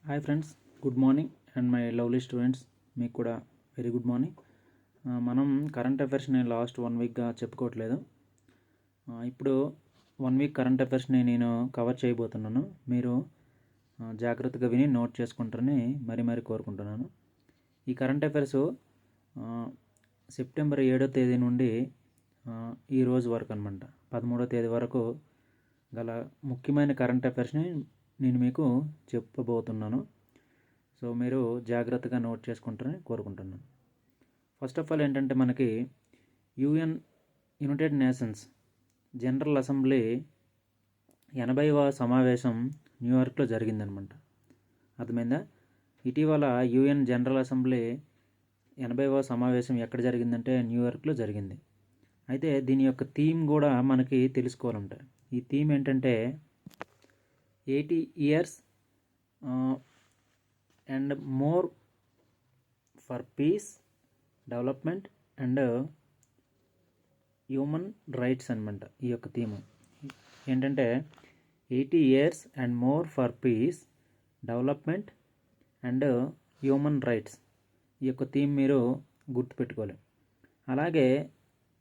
Hi friends, good morning and my lovely students, మీకు కూడా very good morning. మనం current అఫైర్స్ని last 1 వీక్గా చెప్పుకోవట్లేదు. ఇప్పుడు 1 వీక్ కరెంట్ అఫైర్స్ని నేను కవర్ చేయబోతున్నాను. మీరు జాగ్రత్తగా విని నోట్ చేసుకుంటారని మరీ కోరుకుంటున్నాను. ఈ కరెంట్ అఫైర్స్ సెప్టెంబర్ 7వ తేదీ నుండి ఈ రోజు వరకు అనమాట 13వ తేదీ వరకు గల ముఖ్యమైన కరెంట్ అఫైర్స్ని నేను మీకు చెప్పబోతున్నాను. సో మీరు జాగ్రత్తగా నోట్ చేసుకుంటారని కోరుకుంటున్నాను. ఫస్ట్ ఆఫ్ ఆల్ ఏంటంటే, మనకి యునైటెడ్ నేషన్స్ జనరల్ అసెంబ్లీ 80వ సమావేశం న్యూయార్క్లో జరిగిందనమాట. అర్థమైందా? ఇటీవల యుఎన్ జనరల్ అసెంబ్లీ 80వ సమావేశం ఎక్కడ జరిగిందంటే న్యూయార్క్లో జరిగింది. అయితే దీని యొక్క థీమ్ కూడా మనకి తెలుసుకోవాలంటే, ఈ థీమ్ ఏంటంటే 80 years and more for piece, development and human rights అనమాట. ఈ యొక్క థీమ్ ఏంటంటే 80 years and more for piece, development and human rights. ఈ యొక్క థీమ్ మీరు గుర్తుపెట్టుకోవాలి. అలాగే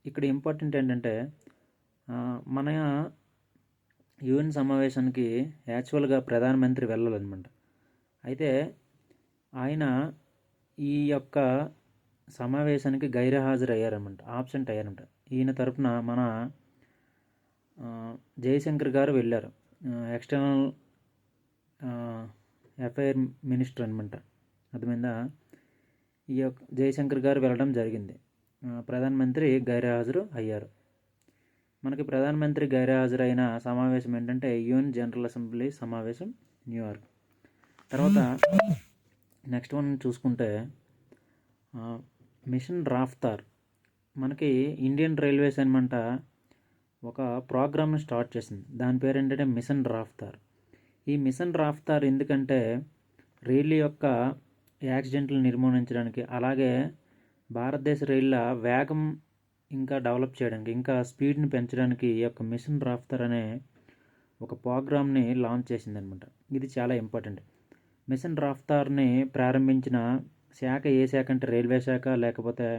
ఇక్కడ ఇంపార్టెంట్ ఏంటంటే, మన యుఎన్ సమావేశానికి యాక్చువల్గా ప్రధానమంత్రి వెళ్ళాలన్నమాట. అయితే ఆయన ఈ యొక్క సమావేశానికి గైర్హాజరు అయ్యారన్నమాట, ఆబ్సెంట్ అయ్యారన్నమాట. ఈయన తరపున మన జయశంకర్ గారు వెళ్ళారు, ఎక్స్టర్నల్ అఫైర్ మినిస్టర్ అనమాట. అర్థమైందా? ఈ యొక్క జయశంకర్ గారు వెళ్ళడం జరిగింది. ప్రధానమంత్రి గైర్హాజరు అయ్యారు. మనకి ప్రధానమంత్రి గైర్హాజరైన సమావేశం ఏంటంటే యుఎన్ జనరల్ అసెంబ్లీ సమావేశం న్యూయార్క్. తర్వాత నెక్స్ట్ వన్ చూసుకుంటే మిషన్ రాఫ్తార్. మనకి ఇండియన్ రైల్వేస్ అనమాట ఒక ప్రోగ్రామ్ని స్టార్ట్ చేసింది. దాని పేరు ఏంటంటే మిషన్ రాఫ్తార్. ఈ మిషన్ రాఫ్తార్ ఎందుకంటే రైలు యొక్క యాక్సిడెంట్లు నిర్మూలించడానికి, అలాగే భారతదేశ రైళ్ళ వేగం ఇంకా డెవలప్ చేయడానికి, ఇంకా స్పీడ్ని పెంచడానికి ఈ యొక్క మిషన్ రాఫ్తార్ అనే ఒక ప్రోగ్రామ్ని లాంచ్ చేసిందనమాట. ఇది చాలా ఇంపార్టెంట్. మిషన్ రాఫ్తార్ని ప్రారంభించిన శాఖ ఏ శాఖ అంటే రైల్వే శాఖ, లేకపోతే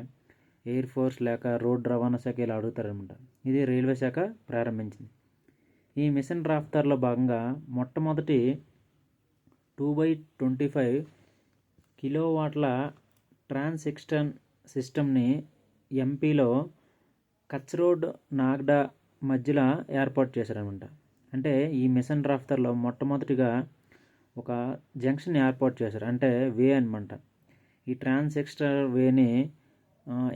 ఎయిర్ ఫోర్స్, లేక రోడ్ రవాణా శాఖ, ఇలా అడుగుతారనమాట. ఇది రైల్వే శాఖ ప్రారంభించింది. ఈ మిషన్ రాఫ్తార్లో భాగంగా మొట్టమొదటి 2x25 కిలోవాట్ల ట్రాన్సిక్షన్ సిస్టమ్ని ఎంపీలో కచ్ రోడ్, నాగ్డా మధ్యలో ఏర్పాటు చేశారనమాట. అంటే ఈ మిషన్ రాఫ్తార్లో మొట్టమొదటిగా ఒక జంక్షన్ ఏర్పాటు చేశారు, అంటే వే అనమాట. ఈ ట్రాన్సిక్టర్ వేని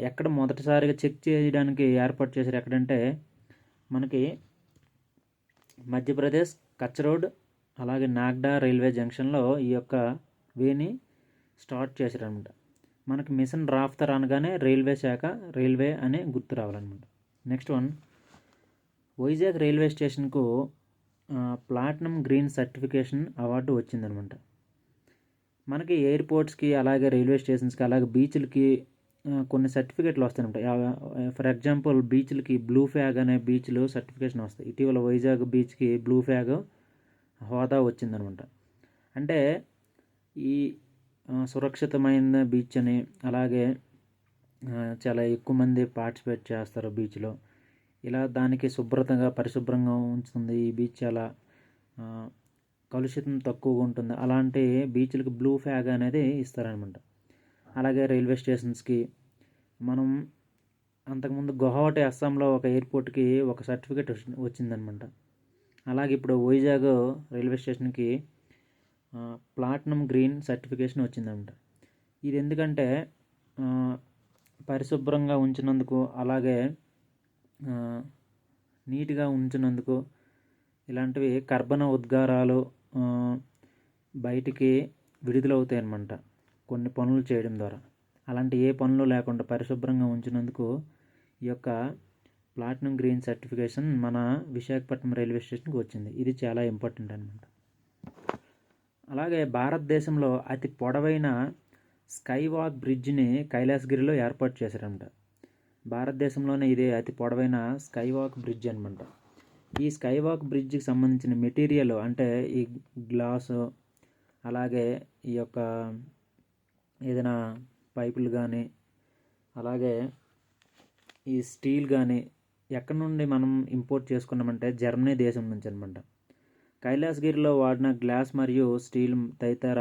ఎక్కడ మొదటిసారిగా చెక్ చేయడానికి ఏర్పాటు చేశారు ఎక్కడంటే మనకి మధ్యప్రదేశ్ కచ్ రోడ్, అలాగే నాగ్డా రైల్వే జంక్షన్లో ఈ యొక్క వేని స్టార్ట్ చేశారనమాట. మనకి మిషన్ రాఫ్తార్ అనగానే రైల్వే శాఖ, రైల్వే అనే గుర్తు రావాలన్నమాట. నెక్స్ట్ వన్, వైజాగ్ రైల్వే స్టేషన్కు ప్లాటినం గ్రీన్ సర్టిఫికేషన్ అవార్డు వచ్చిందనమాట. మనకి ఎయిర్పోర్ట్స్కి, అలాగే రైల్వే స్టేషన్స్కి, అలాగే బీచ్లకి కొన్ని సర్టిఫికేట్లు వస్తాయన్నమాట. ఫర్ ఎగ్జాంపుల్ బీచ్లకి బ్లూ ఫ్లాగ్ అనే బీచ్లు సర్టిఫికేషన్ వస్తాయి. ఇటీవల వైజాగ్ బీచ్కి బ్లూ ఫ్లాగ్ హోదా వచ్చిందనమాట. అంటే ఈ సురక్షితమైన బీచ్ అని, అలాగే చాలా ఎక్కువ మంది పార్టిసిపేట్ చేస్తారు బీచ్లో. ఇలా దానికి శుభ్రతగా, పరిశుభ్రంగా ఉంచుతుంది ఈ బీచ్, చాలా కలుషితం తక్కువగా ఉంటుంది. అలాంటి బీచ్లకు బ్లూ ఫ్లాగ్ అనేది ఇస్తారనమాట. అలాగే రైల్వే స్టేషన్స్కి మనం అంతకుముందు గువాహటి అస్సాంలో ఒక ఎయిర్పోర్ట్కి ఒక సర్టిఫికేట్ వచ్చిందనమాట. అలాగే ఇప్పుడు వైజాగ్ రైల్వే స్టేషన్కి ప్లాటినం గ్రీన్ సర్టిఫికేషన్ వచ్చిందన్నమాట. ఇది ఎందుకంటే పరిశుభ్రంగా ఉంచినందుకు, అలాగే నీట్గా ఉంచినందుకు, ఇలాంటివి కర్బన ఉద్గారాలు బయటికి విడుదలవుతాయి అన్నమాట కొన్ని పనులు చేయడం ద్వారా. అలాంటి ఏ పనులు లేకుండా పరిశుభ్రంగా ఉంచినందుకు ఈ యొక్క ప్లాటినం గ్రీన్ సర్టిఫికేషన్ మన విశాఖపట్నం రైల్వే స్టేషన్కి వచ్చింది. ఇది చాలా ఇంపార్టెంట్ అనమాట. అలాగే భారతదేశంలో అతి పొడవైన స్కై వాక్ బ్రిడ్జ్ని కైలాసగిరిలో ఏర్పాటు చేశారన్నమాట. భారతదేశంలోనే ఇదే అతి పొడవైన స్కై వాక్ బ్రిడ్జ్ అనమాట. ఈ స్కై వాక్ బ్రిడ్జ్కి సంబంధించిన మెటీరియల్ అంటే ఈ గ్లాసు, అలాగే ఈ యొక్క ఏదైనా పైపులు కానీ, అలాగే ఈ స్టీల్ కానీ ఎక్కడి నుండి మనం ఇంపోర్ట్ చేసుకున్నామంటే జర్మనీ దేశం నుంచి అనమాట. కైలాసగిరిలో వాడిన గ్లాస్ మరియు స్టీల్ తదితర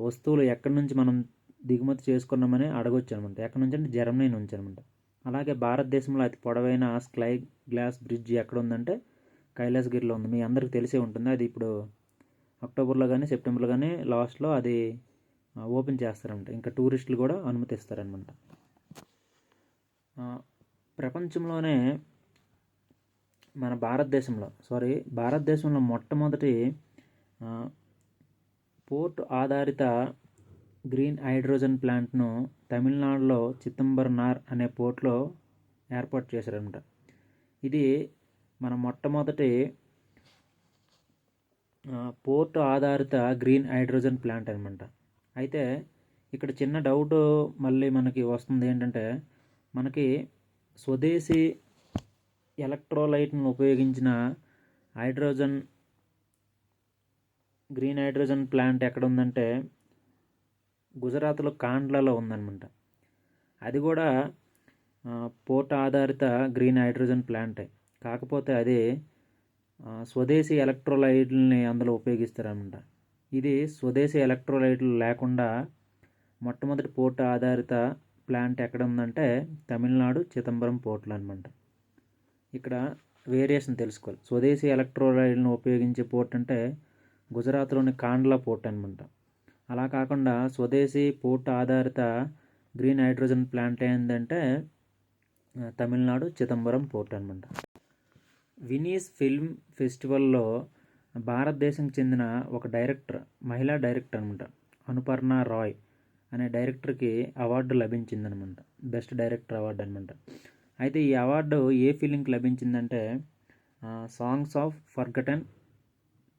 వస్తువులు ఎక్కడి నుంచి మనం దిగుమతి చేసుకున్నామని అడగొచ్చు అనమాట. ఎక్కడి నుంచి అంటే జర్మనీ నుంచి అనమాట. అలాగే భారతదేశంలో అతి పొడవైన స్కై గ్లాస్ బ్రిడ్జ్ ఎక్కడ ఉందంటే కైలాసగిరిలో ఉంది. మీ అందరికీ తెలిసే ఉంటుంది. అది ఇప్పుడు అక్టోబర్లో కానీ సెప్టెంబర్లో కానీ లాస్ట్లో అది ఓపెన్ చేస్తారంట. ఇంకా టూరిస్టులు కూడా అనుమతిస్తారనమాట. ప్రపంచంలోనే మన భారతదేశంలో మొట్టమొదటి పోర్ట్ ఆధారిత గ్రీన్ హైడ్రోజన్ ప్లాంట్ను తమిళనాడులో చిదంబరనార్ అనే పోర్ట్లో ఏర్పాటు చేశారనమాట. ఇది మన మొట్టమొదటి పోర్ట్ ఆధారిత గ్రీన్ హైడ్రోజన్ ప్లాంట్ అనమాట. అయితే ఇక్కడ చిన్న డౌట్ మళ్ళీ మనకి వస్తుంది ఏంటంటే, మనకి స్వదేశీ ఎలక్ట్రోలైట్ను ఉపయోగించిన గ్రీన్ హైడ్రోజన్ ప్లాంట్ ఎక్కడ ఉందంటే గుజరాత్లో కాండ్లాలో ఉందన్నమాట. అది కూడా పోర్ట్ ఆధారిత గ్రీన్ హైడ్రోజన్ ప్లాంటే. కాకపోతే అది స్వదేశీ ఎలక్ట్రోలైట్లని అందులో ఉపయోగిస్తారనమాట. ఇది స్వదేశీ ఎలక్ట్రోలైట్లు లేకుండా మొట్టమొదటి పోర్ట్ ఆధారిత ప్లాంట్ ఎక్కడ ఉందంటే తమిళనాడు చిదంబరం పోర్ట్లో అనమాట. ఇక్కడ వేరియేషన్ తెలుసుకోవాలి. స్వదేశీ ఎలక్ట్రోలైట్లను ఉపయోగించే పోర్ట్ అంటే గుజరాత్లోని కాండ్లా పోర్ట్ అనమాట. అలా కాకుండా స్వదేశీ పోర్ట్ ఆధారిత గ్రీన్ హైడ్రోజన్ ప్లాంట్ ఏంటంటే తమిళనాడు చిదంబరం పోర్ట్ అనమాట. వెనీస్ ఫిల్మ్ ఫెస్టివల్లో భారతదేశంకి చెందిన ఒక మహిళా డైరెక్టర్ అనమాట, అనుపర్ణ రాయ్ అనే డైరెక్టర్కి అవార్డు లభించిందనమాట. బెస్ట్ డైరెక్టర్ అవార్డు అనమాట. అయితే ఈ అవార్డు ఏ ఫిలింకి లభించిందంటే సాంగ్స్ ఆఫ్ ఫర్గటన్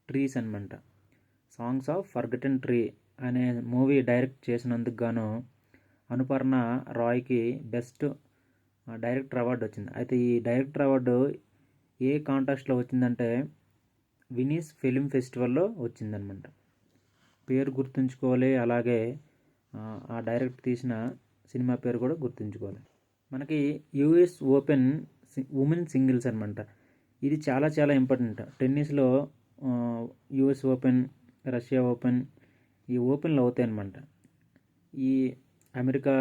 ట్రీస్ అనమాట. సాంగ్స్ ఆఫ్ ఫర్గటన్ ట్రీ అనే మూవీ డైరెక్ట్ చేసినందుకు గాను అనుపర్ణ రాయ్కి బెస్ట్ డైరెక్టర్ అవార్డు వచ్చింది. అయితే ఈ డైరెక్టర్ అవార్డు ఏ కాంటెస్ట్లో వచ్చిందంటే వెనీస్ ఫిల్మ్ ఫెస్టివల్లో వచ్చిందనమాట. పేరు గుర్తుంచుకోవాలి. అలాగే ఆ డైరెక్టర్ తీసిన సినిమా పేరు కూడా గుర్తుంచుకోవాలి. మనకి యూఎస్ ఓపెన్ ఉమెన్ సింగిల్స్ అనమాట. ఇది చాలా చాలా ఇంపార్టెంట్. టెన్నిస్లో యూఎస్ ఓపెన్, రష్యా ఓపెన్, ఈ ఓపెన్లు అవుతాయి అన్నమాట. ఈ అమెరికా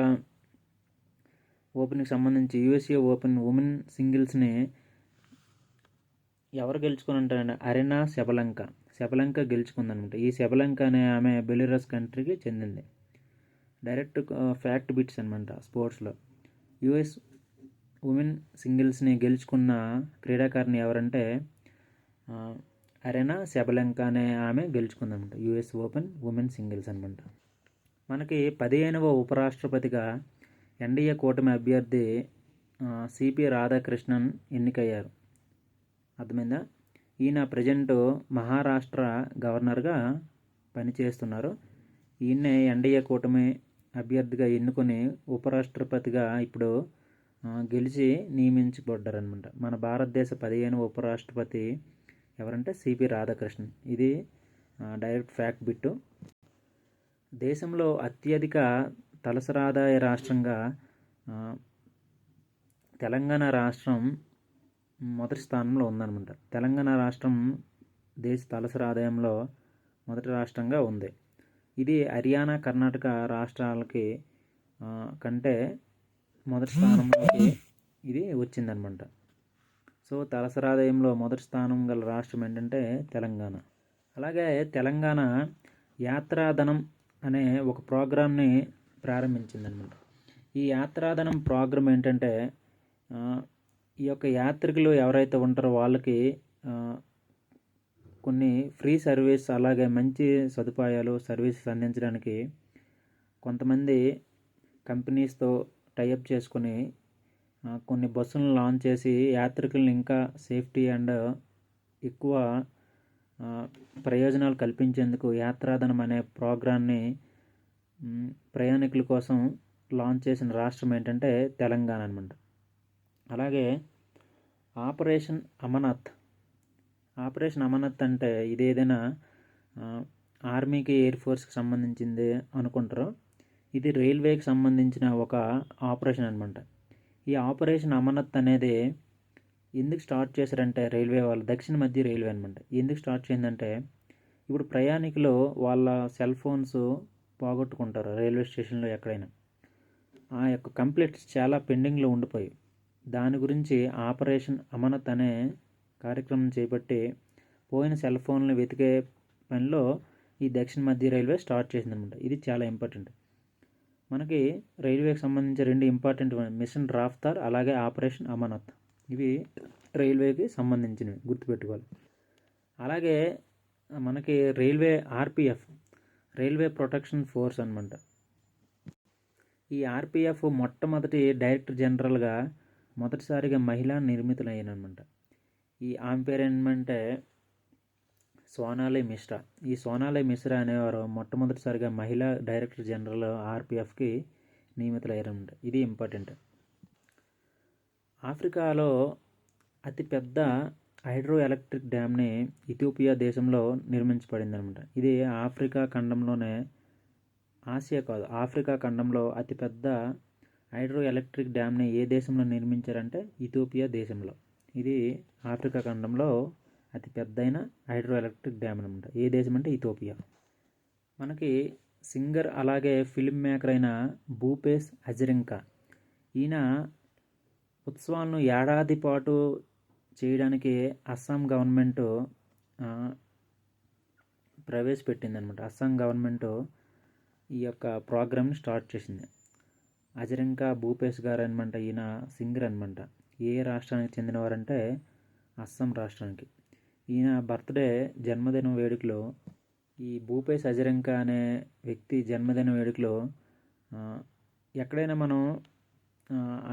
ఓపెన్కి సంబంధించి యూఎస్ఏ ఓపెన్ ఉమెన్ సింగిల్స్ని ఎవరు గెలుచుకుని ఉంటారంటే అరెనా శబలంక గెలుచుకుందనమాట. ఈ శబలంక అనే ఆమె బెలిరస్ కంట్రీకి చెందింది. డైరెక్ట్ ఫ్యాక్ట్ బిట్స్ అనమాట స్పోర్ట్స్లో. యూఎస్ ఉమెన్ సింగిల్స్ని గెలుచుకున్న క్రీడాకారిణి ఎవరంటే అరెనా శబలంక అనే ఆమె గెలుచుకుందనమాట యూఎస్ ఓపెన్ ఉమెన్ సింగిల్స్ అనమాట. మనకి 15వ ఉపరాష్ట్రపతిగా ఎన్డీఏ కూటమి అభ్యర్థి సిపి రాధాకృష్ణన్ ఎన్నికయ్యారు. అర్థమైందా? ఈయన ప్రజెంట్ మహారాష్ట్ర గవర్నర్గా పనిచేస్తున్నారు. ఈయన్నే ఎన్డీఏ కూటమి అభ్యర్థిగా ఎన్నుకొని ఉపరాష్ట్రపతిగా ఇప్పుడు గెలిచి నియమించబడ్డారనమాట. మన భారతదేశ 15వ ఉపరాష్ట్రపతి ఎవరంటే సిపి రాధాకృష్ణన్. ఇది డైరెక్ట్ ఫ్యాక్ట్ బిట్టు. దేశంలో అత్యధిక తలసరి ఆదాయ రాష్ట్రంగా తెలంగాణ రాష్ట్రం మొదటి స్థానంలో ఉందన్నమాట. తెలంగాణ రాష్ట్రం దేశ తలసరి ఆదాయంలో మొదటి రాష్ట్రంగా ఉంది. ఇది హర్యానా, కర్ణాటక రాష్ట్రాలకి కంటే మొదటి స్థానంలోకి ఇది వచ్చిందనమాట. సో తలసరి ఆదాయంలో మొదటి స్థానం గల రాష్ట్రం ఏంటంటే తెలంగాణ. అలాగే తెలంగాణ యాత్రాధనం అనే ఒక ప్రోగ్రామ్ని ప్రారంభించిందనమాట. ఈ యాత్రాధనం ప్రోగ్రామ్ ఏంటంటే ఈ యొక్క యాత్రికులు ఎవరైతే ఉంటారో వాళ్ళకి కొన్ని ఫ్రీ సర్వీస్, అలాగే మంచి సదుపాయాలు, సర్వీసెస్ అందించడానికి కొంతమంది కంపెనీస్తో టైఅప్ చేసుకొని కొన్ని బస్సులను లాంచ్ చేసి యాత్రికులను ఇంకా సేఫ్టీ అండ్ ఎక్కువ ప్రయోజనాలు కల్పించేందుకు యాత్రాధనం అనే ప్రోగ్రాన్ని ప్రయాణికుల కోసం లాంచ్ చేసిన రాష్ట్రం ఏంటంటే తెలంగాణ అనమాట. అలాగే ఆపరేషన్ అమర్నాథ్ అంటే ఇది ఏదైనా ఆర్మీకి ఎయిర్ ఫోర్స్కి సంబంధించింది అనుకుంటారో ఇది రైల్వేకి సంబంధించిన ఒక ఆపరేషన్ అనమాట. ఈ ఆపరేషన్ అమరనాథ్ అనేది ఎందుకు స్టార్ట్ చేశారంటే రైల్వే వాళ్ళు, దక్షిణ మధ్య రైల్వే అనమాట. ఎందుకు స్టార్ట్ చేసిందంటే ఇప్పుడు ప్రయాణికులు వాళ్ళ సెల్ ఫోన్స్ పోగొట్టుకుంటారు రైల్వే స్టేషన్లో ఎక్కడైనా. ఆ యొక్క కంప్లైంట్స్ చాలా పెండింగ్లో ఉండిపోయి దాని గురించి ఆపరేషన్ అమరనాథ్ అనే కార్యక్రమం చేపట్టి పోయిన సెల్ ఫోన్లు వెతికే పనిలో ఈ దక్షిణ మధ్య రైల్వే స్టార్ట్ చేసిందనమాట. ఇది చాలా ఇంపార్టెంట్. మనకి రైల్వేకి సంబంధించి 2 ఇంపార్టెంట్ మిషన్ రాఫ్తార్ అలాగే ఆపరేషన్ అమరనాథ్, ఇవి రైల్వేకి సంబంధించినవి గుర్తుపెట్టుకోవాలి. అలాగే మనకి railway RPF, railway protection force అనమాట. ఈ ఆర్పిఎఫ్ మొట్టమొదటి డైరెక్టర్ జనరల్గా మొదటిసారిగా మహిళా నిర్మితులయ్యానమాట. ఆమె పేరు ఏమంటే సోనాలి మిశ్రా. ఈ సోనాలి మిశ్రా అనేవారు మొట్టమొదటిసారిగా మహిళా డైరెక్టర్ జనరల్ ఆర్పిఎఫ్కి నియమితులయ్యారన్నమాట. ఇది ఇంపార్టెంట్. ఆఫ్రికాలో అతిపెద్ద హైడ్రో ఎలక్ట్రిక్ డ్యామ్ని ఇథియోపియా దేశంలో నిర్మించబడింది అనమాట. ఇది ఆఫ్రికా ఖండంలోనే, ఆసియా కాదు, ఆఫ్రికా ఖండంలో అతిపెద్ద హైడ్రో ఎలక్ట్రిక్ డ్యామ్ని ఏ దేశంలో నిర్మించారంటే ఇథియోపియా దేశంలో. ఇది ఆఫ్రికా ఖండంలో అతి పెద్దైన హైడ్రో ఎలక్ట్రిక్ డ్యామ్ అనమాట. ఏ దేశం అంటే ఇథియోపియా. మనకి సింగర్ అలాగే ఫిల్మ్ మేకర్ అయిన భూపేష్ హజరింకా, ఈయన ఉత్సవాలను ఏడాది పాటు చేయడానికి అస్సాం గవర్నమెంట్ ప్రవేశపెట్టిందనమాట. అస్సాం గవర్నమెంట్ ఈ యొక్క ప్రోగ్రామ్ని స్టార్ట్ చేసింది. హజరింకా భూపేష్ గారు అనమాట. ఈయన సింగర్ అనమాట. ఏ రాష్ట్రానికి చెందినవారంటే అస్సాం రాష్ట్రానికి. ఈయన బర్త్డే జన్మదిన వేడుకలో, ఈ భూపేష్ హజరింకా అనే వ్యక్తి జన్మదిన వేడుకలో ఎక్కడైనా మనం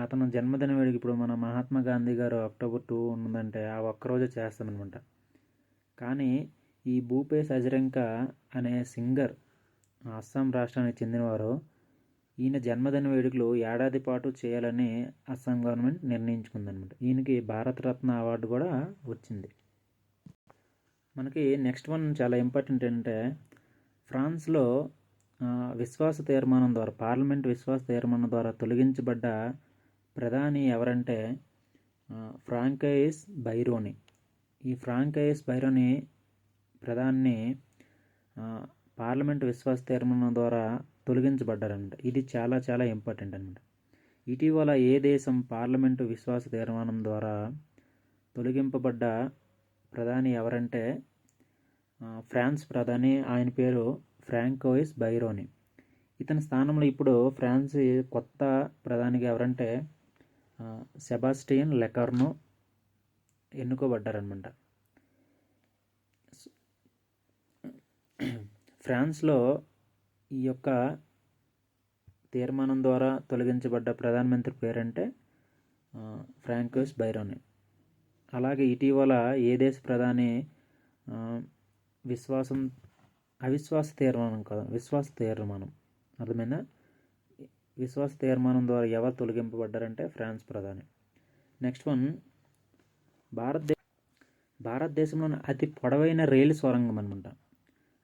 అతను జన్మదిన వేడుక, ఇప్పుడు మన మహాత్మా గాంధీ గారు అక్టోబర్ 2 ఉన్నదంటే ఆ ఒక్కరోజే చేస్తామన్నమాట. కానీ ఈ భూపేష్ హజరింకా అనే సింగర్ అస్సాం రాష్ట్రానికి చెందినవారు, ఈయన జన్మదిన వేడుకలు ఏడాది పాటు చేయాలని అస్సాం గవర్నమెంట్ నిర్ణయించుకుందనమాట. ఈయనకి భారతరత్న అవార్డు కూడా వచ్చింది. మనకి నెక్స్ట్ వన్ చాలా ఇంపార్టెంట్ ఏంటంటే ఫ్రాన్స్లో విశ్వాస తీర్మానం ద్వారా, పార్లమెంట్ విశ్వాస తీర్మానం ద్వారా తొలగించబడ్డ ప్రధాని ఎవరంటే ఫ్రాంకోయిస్ బైరోని. ఈ ఫ్రాంకోయిస్ బైరోని ప్రధాని పార్లమెంట్ విశ్వాస తీర్మానం ద్వారా తొలగించబడ్డారనమాట. ఇది చాలా చాలా ఇంపార్టెంట్ అనమాట. ఇటీవల ఏ దేశం పార్లమెంటు విశ్వాస తీర్మానం ద్వారా తొలగింపబడ్డ ప్రధాని ఎవరంటే ఫ్రాన్స్ ప్రధాని. ఆయన పేరు ఫ్రాంకోయిస్ బైరోని. ఇతని స్థానంలో ఇప్పుడు ఫ్రాన్స్ కొత్త ప్రధానిగా ఎవరంటే సెబాస్టియన్ లెకార్నో ఎన్నుకోబడ్డారనమాట. ఫ్రాన్స్లో ఈ యొక్క తీర్మానం ద్వారా తొలగించబడ్డ ప్రధానమంత్రి పేరంటే ఫ్రాంకోయిస్ బైరోని. అలాగే ఇటీవల ఏ దేశ ప్రధాని విశ్వాస తీర్మానం అర్థమైందా? విశ్వాస తీర్మానం ద్వారా ఎవరు తొలగింపబడ్డారంటే ఫ్రాన్స్ ప్రధాని. నెక్స్ట్ వన్, భారతదేశంలోని అతి పొడవైన రైలు సొరంగం అనమాట.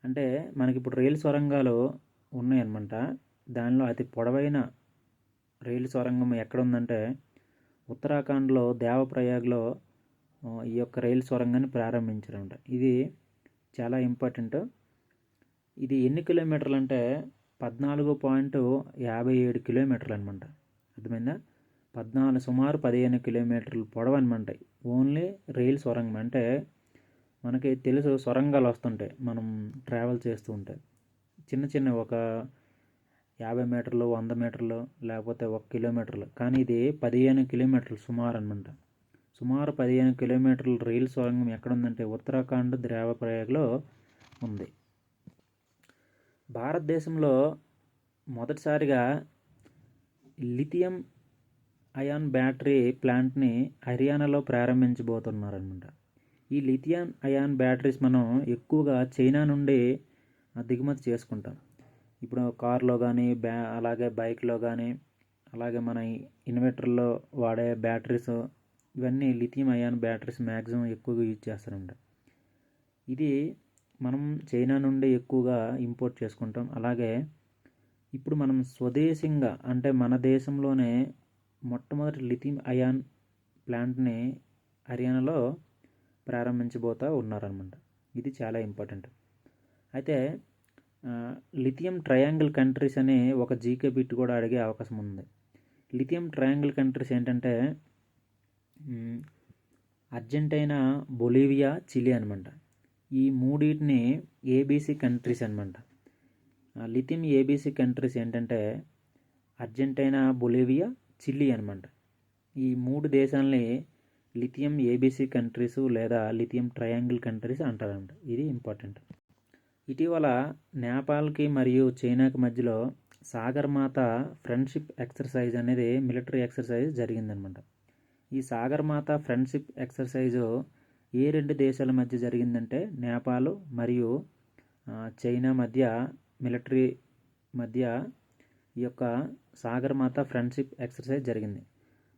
అంటే మనకి ఇప్పుడు రైలు సొరంగాలు ఉన్నాయన్నమాట. దానిలో అతి పొడవైన రైలు సొరంగం ఎక్కడ ఉందంటే ఉత్తరాఖండ్లో దేవప్రయాగ్లో ఈ యొక్క రైలు సొరంగాన్ని ప్రారంభించారంట. ఇది చాలా ఇంపార్టెంట్. ఇది ఎన్ని కిలోమీటర్లు అంటే 14.57 కిలోమీటర్లు అనమాట. అర్థమైందా? సుమారు 15 కిలోమీటర్లు పొడవు అనమాట. ఓన్లీ రైలు సొరంగం. అంటే మనకి తెలుసు సొరంగాలు వస్తుంటాయి మనం ట్రావెల్ చేస్తూ ఉంటే, చిన్న ఒక 50 మీటర్లు, 100 మీటర్లు, లేకపోతే 1 కిలోమీటర్లు. కానీ ఇది 15 కిలోమీటర్లు సుమారు అనమాట. సుమారు 15 కిలోమీటర్ల రైలు సొరంగం ఎక్కడ ఉందంటే ఉత్తరాఖండ్ దేవప్రయాగ్లో ఉంది. భారతదేశంలో మొదటిసారిగా లిథియం అయాన్ బ్యాటరీ ప్లాంట్ని హర్యానాలో ప్రారంభించబోతున్నారనమాట. ఈ లిథియం అయాన్ బ్యాటరీస్ మనం ఎక్కువగా చైనా నుండి దిగుమతి చేసుకుంటాం. ఇప్పుడు కార్లో కానీ అలాగే బైక్లో కానీ, అలాగే మన ఇన్వర్టర్లో వాడే బ్యాటరీస్, ఇవన్నీ లిథియం అయాన్ బ్యాటరీస్ మ్యాక్సిమం ఎక్కువగా యూజ్ చేస్తారంట. ఇది మనం చైనా నుండి ఎక్కువగా ఇంపోర్ట్ చేసుకుంటాం. అలాగే ఇప్పుడు మనం స్వదేశంగా అంటే మన దేశంలోనే మొట్టమొదటి లిథియం అయాన్ ప్లాంట్ని హర్యానాలో ప్రారంభించబోతూ ఉన్నారనమాట. ఇది చాలా ఇంపార్టెంట్. అయితే లిథియం ట్రయాంగిల్ కంట్రీస్ అని ఒక జీకే బిట్ కూడా అడిగే అవకాశం ఉంది. లిథియం ట్రయాంగిల్ కంట్రీస్ ఏంటంటే అర్జెంటీనా, బొలీవియా, చిలీ అనమాట. ఈ మూడింటిని ఏబీసీ కంట్రీస్ అనమాట. లిథియం ఏబీసీ కంట్రీస్ ఏంటంటే అర్జెంటీనా, బొలీవియా, చిలీ అనమాట. ఈ 3 దేశాలని లిథియం ఏబీసీ కంట్రీస్ లేదా లిథియం ట్రయాంగిల్ కంట్రీస్ అంటారంట. ఇది ఇంపార్టెంట్. ఇటీవల నేపాల్కి మరియు చైనాకి మధ్యలో సాగర్మాత ఫ్రెండ్షిప్ ఎక్సర్సైజ్ అనేది మిలిటరీ ఎక్సర్సైజ్ జరిగిందనమాట. ఈ సాగర్మాత ఫ్రెండ్షిప్ ఎక్సర్సైజు ఏ 2 దేశాల మధ్య జరిగిందంటే నేపాల్ మరియు చైనా మధ్య మిలిటరీ మధ్య ఈ యొక్క సాగర్మాత ఫ్రెండ్షిప్ ఎక్సర్సైజ్ జరిగింది.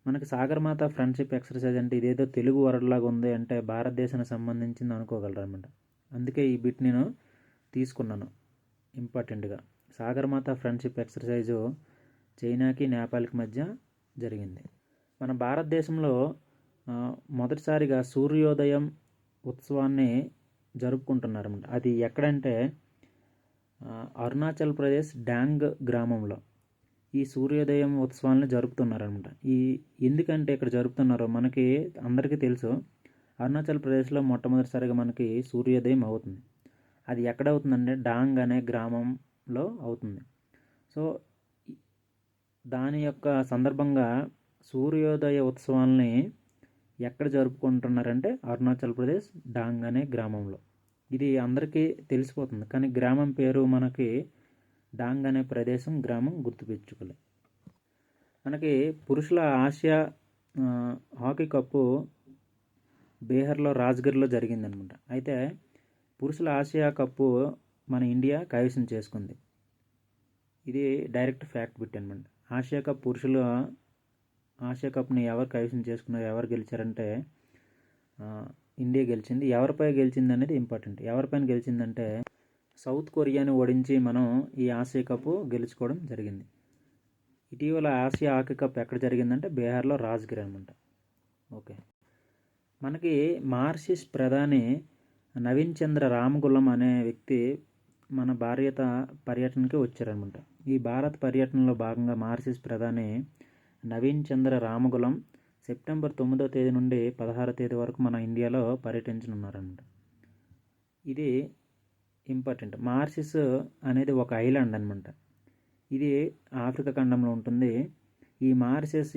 మనకి సాగర్మాత ఫ్రెండ్షిప్ ఎక్సర్సైజ్ అంటే ఇదేదో తెలుగు వర్డ్లాగా ఉంది అంటే భారతదేశానికి సంబంధించింది అనుకోగలరు అనమాట. అందుకే ఈ బిట్ నేను తీసుకున్నాను ఇంపార్టెంట్గా. సాగర్మాత ఫ్రెండ్షిప్ ఎక్సర్సైజు చైనాకి నేపాల్కి మధ్య జరిగింది. మన భారతదేశంలో మొదటిసారిగా సూర్యోదయం ఉత్సవాన్ని జరుపుకుంటున్నారన్నమాట. అది ఎక్కడంటే అరుణాచల్ ప్రదేశ్ డాంగ్ గ్రామంలో ఈ సూర్యోదయం ఉత్సవాలను జరుపుతున్నారనమాట. ఎందుకంటే ఇక్కడ జరుపుతున్నారో మనకి అందరికీ తెలుసు. అరుణాచల్ ప్రదేశ్లో మొట్టమొదటిసారిగా మనకి సూర్యోదయం అవుతుంది. అది ఎక్కడ అవుతుందంటే డాంగ్ అనే గ్రామంలో అవుతుంది. సో దాని యొక్క సందర్భంగా సూర్యోదయ ఉత్సవాల్ని ఎక్కడ జరుపుకుంటున్నారంటే అరుణాచల్ ప్రదేశ్ డాంగ్ అనే గ్రామంలో. ఇది అందరికీ తెలిసిపోతుంది, కానీ గ్రామం పేరు మనకి డాంగ్ అనే ప్రదేశం గ్రామం గుర్తుపెట్టుకోలే. మనకి పురుషుల ఆసియా హాకీ కప్పు బీహార్లో రాజ్గిర్లో జరిగిందనమాట. అయితే పురుషుల ఆసియా కప్పు మన ఇండియా కైవసం చేసుకుంది. ఇది డైరెక్ట్ ఫ్యాక్ట్ బిట్ అనమాట. ఆసియా కప్ పురుషుల ఆసియా కప్ని ఎవరు కైవసం చేసుకున్నారు, ఎవరు గెలిచారంటే ఇండియా గెలిచింది. ఎవరిపై గెలిచింది అనేది ఇంపార్టెంట్. ఎవరిపైన గెలిచిందంటే సౌత్ కొరియాని ఓడించి మనం ఈ ఆసియా కప్ గెలుచుకోవడం జరిగింది. ఇటీవల ఆసియా హాకీ కప్ ఎక్కడ జరిగిందంటే బీహార్లో రాజ్గిర్ అనమాట. ఓకే, మనకి మార్క్సిస్ట్ ప్రధాని నవీన్ చంద్ర రామగులం అనే వ్యక్తి మన భారత పర్యటనకి వచ్చారనమాట. ఈ భారత పర్యటనలో భాగంగా మార్క్సిస్ట్ ప్రధాని నవీన్ చంద్ర రామగులం సెప్టెంబర్ 9వ తేదీ నుండి 16వ తేదీ వరకు మన ఇండియాలో పర్యటించనున్నారనమాట. ఇది ఇంపార్టెంట్. మారిషస్ అనేది ఒక ఐలాండ్ అనమాట. ఇది ఆఫ్రికా ఖండంలో ఉంటుంది. ఈ మారిషస్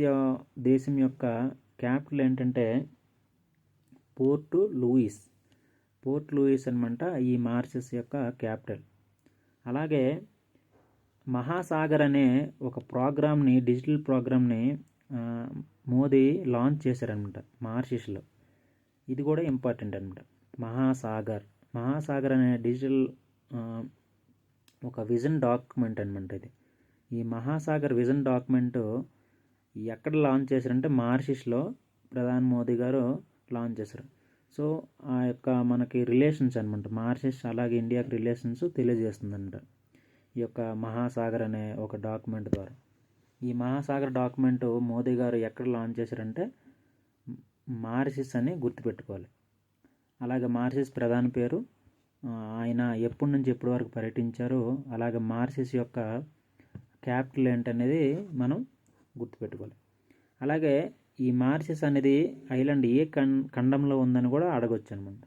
దేశం యొక్క క్యాపిటల్ ఏంటంటే పోర్ట్ లూయిస్ అనమాట ఈ మారిషస్ యొక్క క్యాపిటల్. అలాగే మహాసాగర్ అనే ఒక ప్రోగ్రామ్ని, డిజిటల్ ప్రోగ్రామ్ని మోదీ లాంచ్ చేశారనమాట మారిషస్లో. ఇది కూడా ఇంపార్టెంట్ అనమాట. మహాసాగర్ అనే డిజిటల్ ఒక విజన్ డాక్యుమెంట్ అనమాట ఇది. ఈ మహాసాగర్ విజన్ డాక్యుమెంట్ ఎక్కడ లాంచ్ చేశారంటే మారిషస్లో ప్రధాని మోదీ గారు లాంచ్ చేశారు. సో ఆ యొక్క మనకి రిలేషన్స్ అనమాట, మారిషస్ అలాగే ఇండియాకి రిలేషన్స్ తెలియజేస్తుందంట ఈ యొక్క మహాసాగర్ అనే ఒక డాక్యుమెంట్ ద్వారా. ఈ మహాసాగర్ డాక్యుమెంట్ మోదీ గారు ఎక్కడ లాంచ్ చేశారంటే మారిషస్ అని గుర్తుపెట్టుకోవాలి. అలాగే మారిషస్ ప్రధాని పేరు, ఆయన ఎప్పటి నుంచి ఎప్పటి వరకు పర్యటించారో, అలాగే మారిషస్ యొక్క క్యాపిటల్ ఏంటనేది మనం గుర్తుపెట్టుకోవాలి. అలాగే ఈ మారిషస్ అనేది ఐలాండ్ ఏ ఖండంలో ఉందని కూడా అడగొచ్చు అనమాట.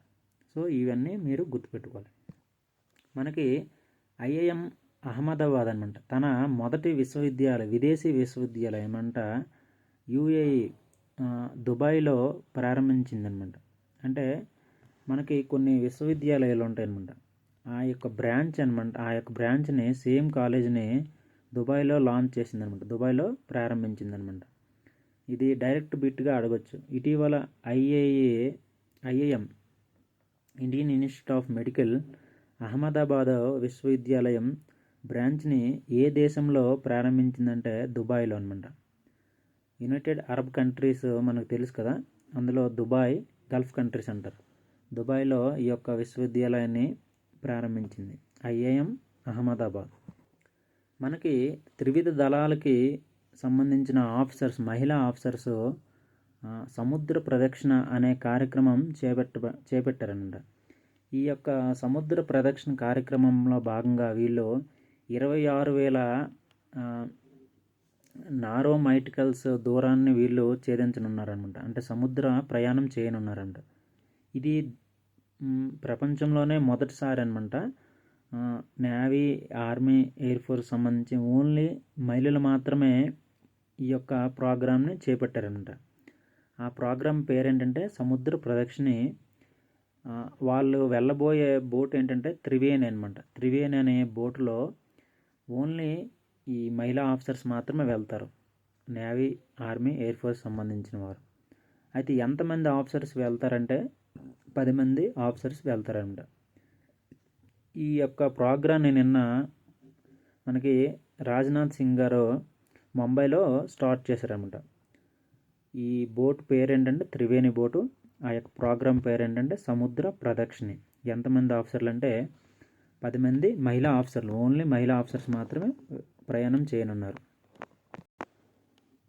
సో ఇవన్నీ మీరు గుర్తుపెట్టుకోవాలి. మనకి ఐఐఎం అహ్మదాబాద్ అనమాట తన మొదటి విదేశీ విశ్వవిద్యాలయం అంట యుఏఈ దుబాయ్లో ప్రారంభించిందనమాట. అంటే మనకి కొన్ని విశ్వవిద్యాలయాలు ఉంటాయన్నమాట. ఆ యొక్క బ్రాంచ్ని సేమ్ కాలేజ్ని దుబాయ్లో లాంచ్ చేసిందనమాట, దుబాయ్లో ప్రారంభించిందనమాట. ఇది డైరెక్ట్ బిట్గా అడగొచ్చు. ఇటీవల IIM Indian institute of medical Ahmedabad విశ్వవిద్యాలయం బ్రాంచ్ని ఏ దేశంలో ప్రారంభించిందంటే దుబాయ్లో అనమాట. యునైటెడ్ అరబ్ కంట్రీస్ మనకు తెలుసు కదా, అందులో దుబాయ్ గల్ఫ్ కంట్రీస్ అంటారు. దుబాయ్లో ఈ యొక్క విశ్వవిద్యాలయాన్ని ప్రారంభించింది ఐఐఎం అహ్మదాబాద్. మనకి త్రివిధ దళాలకి సంబంధించిన ఆఫీసర్స్, మహిళా ఆఫీసర్స్ సముద్ర ప్రదక్షిణ అనే కార్యక్రమం చేపట్టారనమాట. ఈ యొక్క సముద్ర ప్రదక్షిణ కార్యక్రమంలో భాగంగా వీళ్ళు 26,000 నారోమైటికల్స్ దూరాన్ని వీళ్ళు ఛేదించనున్నారనమాట. అంటే సముద్ర ప్రయాణం చేయనున్నారంట. ఇది ప్రపంచంలోనే మొదటిసారి అనమాట. నేవీ, ఆర్మీ, ఎయిర్ ఫోర్స్ సంబంధించి ఓన్లీ మహిళలు మాత్రమే ఈ యొక్క ప్రోగ్రామ్ని చేపట్టారనమాట. ఆ ప్రోగ్రాం పేరేంటంటే సముద్ర ప్రదక్షిణి. వాళ్ళు వెళ్ళబోయే బోట్ ఏంటంటే త్రివేణి అనమాట. త్రివేణి అనే బోటులో ఓన్లీ ఈ మహిళా ఆఫీసర్స్ మాత్రమే వెళ్తారు, నేవీ, ఆర్మీ, ఎయిర్ ఫోర్స్ సంబంధించిన వారు. అయితే ఎంతమంది ఆఫీసర్స్ వెళ్తారంటే 10 మంది ఆఫీసర్స్ వెళ్తారనమాట. ఈ యొక్క ప్రోగ్రాన్ని నిన్న మనకి రాజ్నాథ్ సింగ్ గారు ముంబైలో స్టార్ట్ చేశారనమాట. ఈ బోట్ పేరేంటంటే త్రివేణి బోటు. ఆ యొక్క ప్రోగ్రాం పేరేంటంటే సముద్ర ప్రదక్షిణి. ఎంతమంది ఆఫీసర్లు అంటే 10 మంది మహిళా ఆఫీసర్లు, ఓన్లీ మహిళా ఆఫీసర్స్ మాత్రమే ప్రయాణం చేయనున్నారు.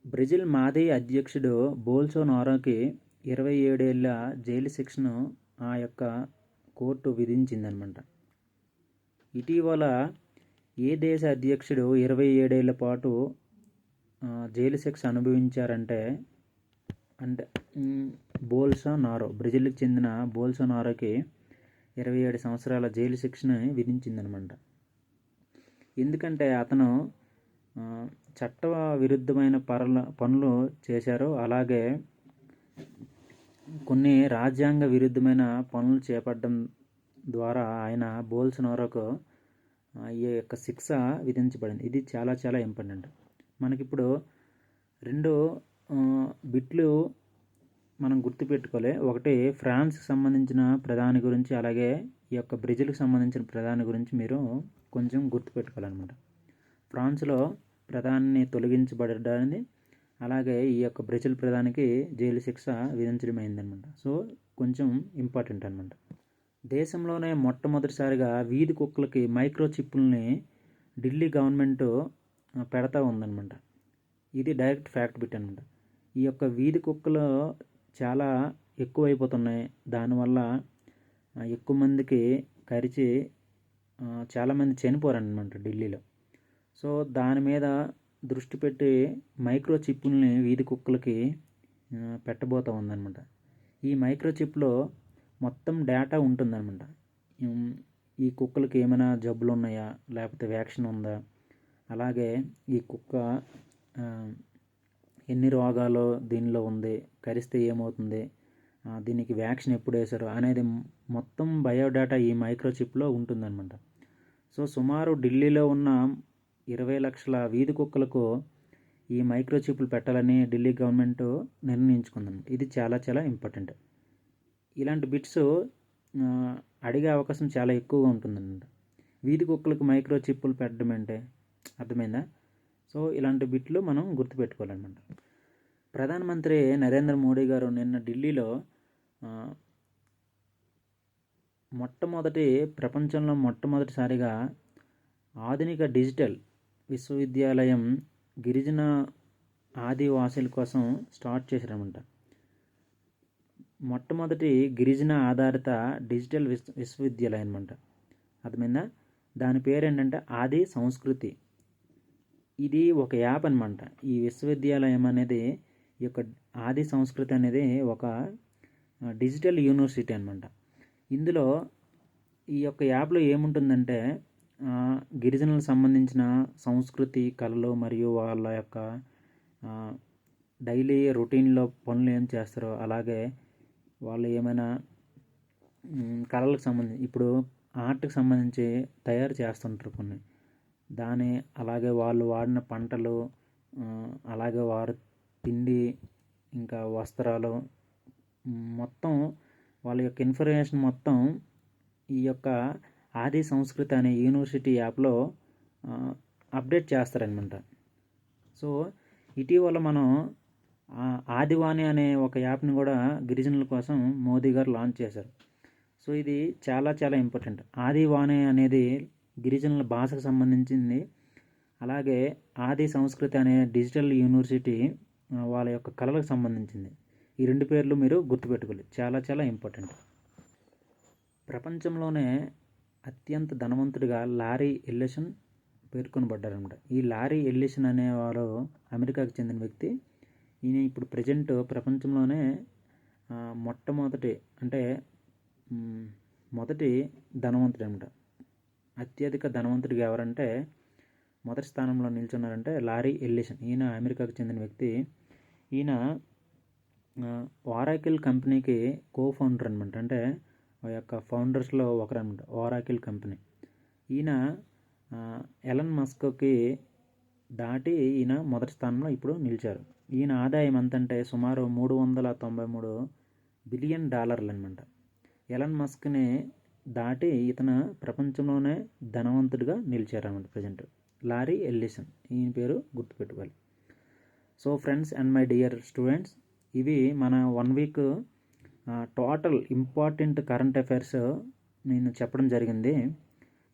బ్రెజిల్ మాజీ అధ్యక్షుడు బోల్సోనారోకి 27 ఏళ్ల జైలు శిక్షను ఆ యొక్క కోర్టు విధించిందనమాట. ఇటీవల ఏ దేశ అధ్యక్షుడు 27 ఏళ్ల పాటు జైలు శిక్ష అనుభవించారంటే బోల్సోనారో, బ్రెజిల్కి చెందిన బోల్సోనారోకి 27 సంవత్సరాల జైలు శిక్షను విధించిందనమాట. ఎందుకంటే అతను చట్ట విరుద్ధమైన పనులు చేశారు, అలాగే కొన్ని రాజ్యాంగ విరుద్ధమైన పనులు చేపట్టడం ద్వారా ఆయన బోల్సోనారోకు ఈ యొక్క శిక్ష విధించబడింది. ఇది చాలా చాలా ఇంపార్టెంట్. మనకిప్పుడు 2 బిట్లు మనం గుర్తుపెట్టుకోవాలి. ఒకటి ఫ్రాన్స్కి సంబంధించిన ప్రధాని గురించి, అలాగే ఈ యొక్క బ్రెజిల్కి సంబంధించిన ప్రధాని గురించి మీరు కొంచెం గుర్తుపెట్టుకోవాలన్నమాట. ఫ్రాన్స్లో ప్రధాని తొలగించబడ్డాన్ని, అలాగే ఈ యొక్క బ్రెజిల్ ప్రధానికి జైలు శిక్ష విధించడం అయిందనమాట. సో కొంచెం ఇంపార్టెంట్ అనమాట. దేశంలోనే మొట్టమొదటిసారిగా వీధి కుక్కలకి మైక్రోచిప్లని ఢిల్లీ గవర్నమెంట్ పెడతా ఉందన్నమాట. ఇది డైరెక్ట్ ఫ్యాక్ట్ బిట్ అనమాట. ఈ యొక్క వీధి కుక్కలు చాలా ఎక్కువైపోతున్నాయి. దానివల్ల ఎక్కువ మందికి కరిచి చాలామంది చనిపోరన్నమాట ఢిల్లీలో. సో దాని మీద దృష్టి పెట్టి మైక్రోచిప్ని వీధి కుక్కలకి పెట్టబోతూ ఉందన్నమాట. ఈ మైక్రోచిప్లో మొత్తం డేటా ఉంటుందన్నమాట. ఈ కుక్కలకి ఏమైనా జబ్బులు ఉన్నాయా, లేకపోతే వ్యాక్సిన్ ఉందా, అలాగే ఈ కుక్క ఎన్ని రోగాలు దీనిలో ఉంది, కరిస్తే ఏమవుతుంది, దీనికి వ్యాక్సిన్ ఎప్పుడు వేశారు అనేది మొత్తం బయోడేటా ఈ మైక్రోచిప్లో ఉంటుందన్నమాట. సో సుమారు ఢిల్లీలో ఉన్న 20 లక్షల వీధి కుక్కలకు ఈ మైక్రోచిప్లు పెట్టాలని ఢిల్లీ గవర్నమెంట్ నిర్ణయించుకుందన్నమాట. ఇది చాలా చాలా ఇంపార్టెంట్. ఇలాంటి బిట్స్ అడిగే అవకాశం చాలా ఎక్కువగా ఉంటుందన్నమాట. వీధి కుక్కలకు మైక్రోచిప్లు పెట్టడం అంటే అర్థమైందా? సో ఇలాంటి బిట్లు మనం గుర్తుపెట్టుకోవాలన్నమాట. ప్రధానమంత్రి నరేంద్ర మోడీ గారు నిన్న ఢిల్లీలో ప్రపంచంలో మొట్టమొదటిసారిగా ఆధునిక డిజిటల్ విశ్వవిద్యాలయం గిరిజన ఆదివాసీల కోసం స్టార్ట్ చేశారన్నమాట. మొట్టమొదటి గిరిజన ఆధారిత డిజిటల్ విశ్వవిద్యాలయం అనమాట. అర్థమైందా? దాని పేరు ఏంటంటే ఆది సంస్కృతి. ఇది ఒక యాప్ అనమాట. ఈ విశ్వవిద్యాలయం అనేది, ఈ యొక్క ఆది సంస్కృతి అనేది ఒక డిజిటల్ యూనివర్సిటీ అనమాట. ఇందులో ఈ యొక్క యాప్లో ఏముంటుందంటే గిరిజనులకు సంబంధించిన సంస్కృతి, కళలు మరియు వాళ్ళ యొక్క డైలీ రొటీన్లో పనులు ఏం చేస్తారో, అలాగే వాళ్ళు ఏమైనా కళలకు సంబంధించి, ఇప్పుడు ఆర్ట్కి సంబంధించి తయారు చేస్తుంటారు కొన్ని, అలాగే వాళ్ళు వాడిన పంటలు, అలాగే వారు తిండి, ఇంకా వస్త్రాలు, మొత్తం వాళ్ళ యొక్క ఇన్ఫర్మేషన్ మొత్తం ఈ యొక్క ఆది సంస్కృతి అనే యూనివర్సిటీ యాప్లో అప్డేట్ చేస్తారనమాట. సో ఇటీవల మనం ఆదివాణి అనే ఒక యాప్ని కూడా గిరిజనుల కోసం మోదీ గారు లాంచ్ చేశారు. సో ఇది చాలా చాలా ఇంపార్టెంట్. ఆది వాణి అనేది గిరిజనుల భాషకు సంబంధించింది. అలాగే ఆది సంస్కృతి అనే డిజిటల్ యూనివర్సిటీ వాళ్ళ యొక్క కళలకు సంబంధించింది. ఈ 2 పేర్లు మీరు గుర్తుపెట్టుకోవాలి, చాలా చాలా ఇంపార్టెంట్. ప్రపంచంలోనే అత్యంత ధనవంతుడిగా లారీ ఎల్లిసన్ పేర్కొనబడ్డారనమాట. ఈ లారీ ఎల్లిసన్ అనేవారు అమెరికాకు చెందిన వ్యక్తి. ఈయన ఇప్పుడు ప్రజెంట్ ప్రపంచంలోనే మొట్టమొదటి అంటే మొదటి ధనవంతుడు అనమాట. అత్యధిక ధనవంతుడిగా ఎవరంటే మొదటి స్థానంలో నిల్చున్నారంటే లారీ ఎల్లిసన్. ఈయన అమెరికాకు చెందిన వ్యక్తి. ఈయన ఓరాకిల్ కంపెనీకి ఫౌండర్ అనమాట. అంటే ఆ యొక్క ఫౌండర్స్లో ఒకరనమాట ఓరాకిల్ కంపెనీ. ఈయన ఎలన్ మస్క్కి దాటి ఈయన మొదటి స్థానంలో ఇప్పుడు నిలిచారు. ఈయన ఆదాయం ఎంతంటే సుమారు $393 బిలియన్ అనమాట. ఎలన్ మస్క్ని దాటి ఇతను ప్రపంచంలోనే ధనవంతుడిగా నిలిచారన్నమాట ప్రజెంట్. లారీ ఎల్లిసన్, ఈయన పేరు గుర్తుపెట్టుకోవాలి. So friends and my dear students, ఇవి మన 1 week total important current affairs నేను చెప్పడం జరిగింది.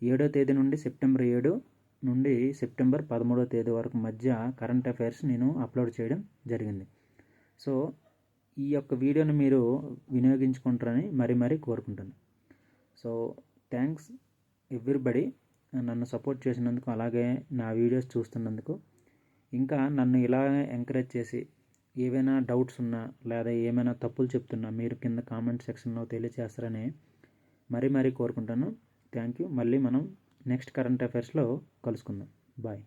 7వ తేదీ నుండి సెప్టెంబర్ 7 నుండి సెప్టెంబర్ 13వ తేదీ వరకు మధ్య కరెంట్ అఫైర్స్ నేను అప్లోడ్ చేయడం జరిగింది. సో ఈ యొక్క వీడియోని మీరు వినియోగించుకుంటారని మరీ కోరుకుంటాను. సో థ్యాంక్స్ ఎవ్రీబడి నన్ను సపోర్ట్ చేసినందుకు, అలాగే నా వీడియోస్ చూస్తున్నందుకు. ఇంకా నన్ను ఇలా ఎంకరేజ్ చేసి ఏవైనా డౌట్స్ ఉన్నా లేదా ఏమైనా తప్పులు చెప్తున్నా మీరు కింద కామెంట్ సెక్షన్లో తెలియజేస్తారని మరీ కోరుకుంటాను. Thank you. మళ్ళీ మనం నెక్స్ట్ కరెంట్ అఫైర్స్లో కలుసుకుందాం. బాయ్.